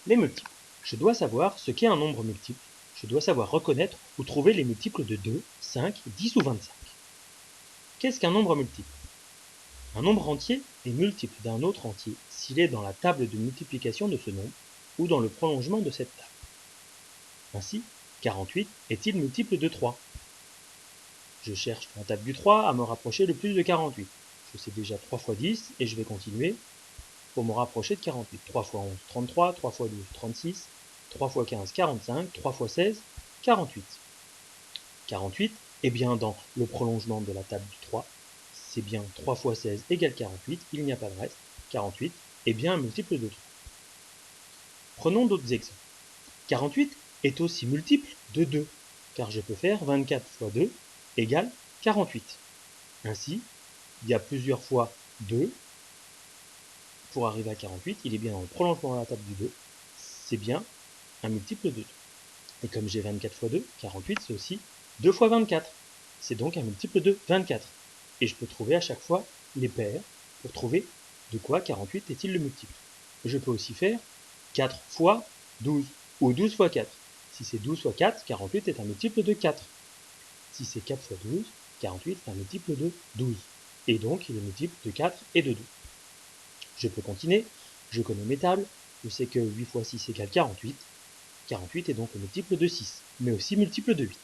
Les multiples. Je dois savoir ce qu'est un nombre multiple. Je dois savoir reconnaître ou trouver les multiples de 2, 5, 10 ou 25. Qu'est-ce qu'un nombre multiple? Un nombre entier est multiple d'un autre entier s'il est dans la table de multiplication de ce nombre ou dans le prolongement de cette table. Ainsi, 48 est-il multiple de 3? Je cherche dans la table du 3 à me rapprocher le plus de 48. Je sais déjà 3 fois 10 et je vais continuer pour me rapprocher de 48. 3 fois 11, 33, 3 fois 12, 36, 3 fois 15, 45, 3 fois 16, 48. 48 est bien dans le prolongement de la table du 3. C'est bien 3 fois 16 égale 48, il n'y a pas de reste. 48 est bien un multiple de 3. Prenons d'autres exemples. 48 est aussi multiple de 2, car je peux faire 24 fois 2 égale 48. Ainsi, il y a plusieurs fois 2 pour arriver à 48, il est bien dans le prolongement de la table du 2, c'est bien un multiple de 2. Et comme j'ai 24 fois 2, 48 c'est aussi 2 fois 24, c'est donc un multiple de 24. Et je peux trouver à chaque fois les paires pour trouver de quoi 48 est-il le multiple. Je peux aussi faire 4 fois 12 ou 12 fois 4. Si c'est 12 fois 4, 48 est un multiple de 4. Si c'est 4 fois 12, 48 est un multiple de 12. Et donc il est multiple de 4 et de 12. Je peux continuer, je connais mes tables, je sais que 8 fois 6 égale 48. 48 est donc le multiple de 6, mais aussi multiple de 8.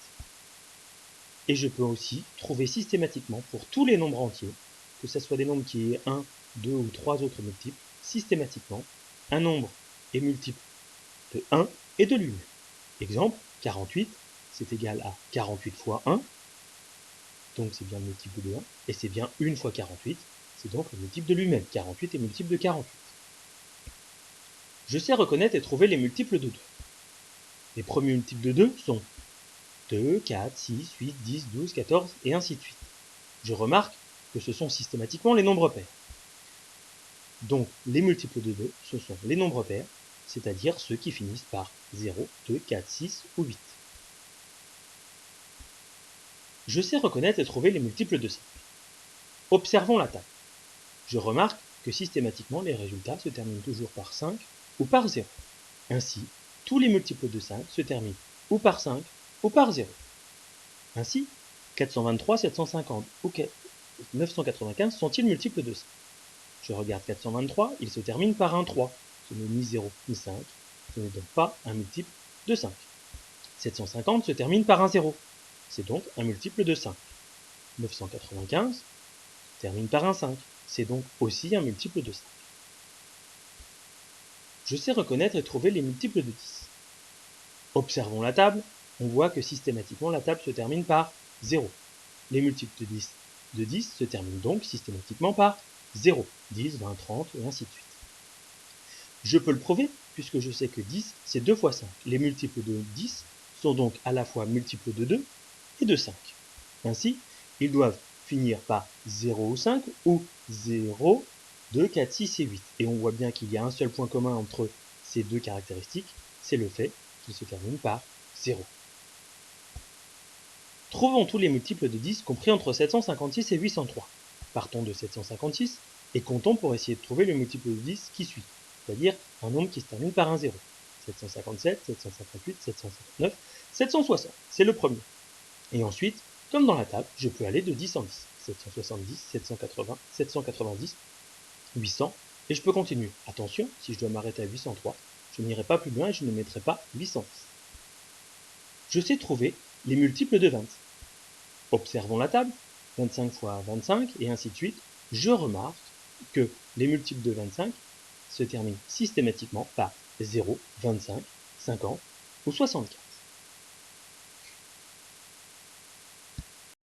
Et je peux aussi trouver systématiquement pour tous les nombres entiers, que ce soit des nombres qui aient 1, 2 ou 3 autres multiples, systématiquement, un nombre est multiple de 1 et de lui-même. Exemple, 48, c'est égal à 48 fois 1, donc c'est bien le multiple de 1, et c'est bien 1 fois 48, c'est donc le multiple de lui-même. 48 est multiple de 48. Je sais reconnaître et trouver les multiples de 2. Les premiers multiples de 2 sont 2, 4, 6, 8, 10, 12, 14 et ainsi de suite. Je remarque que ce sont systématiquement les nombres pairs. Donc les multiples de 2, ce sont les nombres pairs, c'est-à-dire ceux qui finissent par 0, 2, 4, 6 ou 8. Je sais reconnaître et trouver les multiples de 5. Observons la table. Je remarque que systématiquement les résultats se terminent toujours par 5 ou par 0. Ainsi, tous les multiples de 5 se terminent ou par 5 ou par 0. Ainsi, 423, 750 ou 995 sont-ils multiples de 5? Je regarde 423, il se termine par un 3. Ce n'est ni 0 ni 5, ce n'est donc pas un multiple de 5. 750 se termine par un 0, c'est donc un multiple de 5. 995 se termine par un 5, c'est donc aussi un multiple de 5. Je sais reconnaître et trouver les multiples de 10. Observons la table, on voit que systématiquement la table se termine par 0. Les multiples de 10 se terminent donc systématiquement par 0, 10, 20, 30 et ainsi de suite. Je peux le prouver puisque je sais que 10 c'est 2 fois 5. Les multiples de 10 sont donc à la fois multiples de 2 et de 5. Ainsi, ils doivent finir par 0 ou 5 ou 0, 2, 4, 6 et 8. Et on voit bien qu'il y a un seul point commun entre ces deux caractéristiques, c'est le fait qu'ils se terminent par 0. Trouvons tous les multiples de 10 compris entre 756 et 803. Partons de 756 et comptons pour essayer de trouver le multiple de 10 qui suit, c'est-à-dire un nombre qui se termine par un 0. 757, 758, 759, 760, c'est le premier. Et ensuite, comme dans la table, je peux aller de 10 en 10. 770, 780, 790, 800, et je peux continuer. Attention, si je dois m'arrêter à 803, je n'irai pas plus loin et je ne mettrai pas 810. Je sais trouver les multiples de 20. Observons la table, 25 fois 25, et ainsi de suite. Je remarque que les multiples de 25 se terminent systématiquement par 0, 25, 50 ou 64.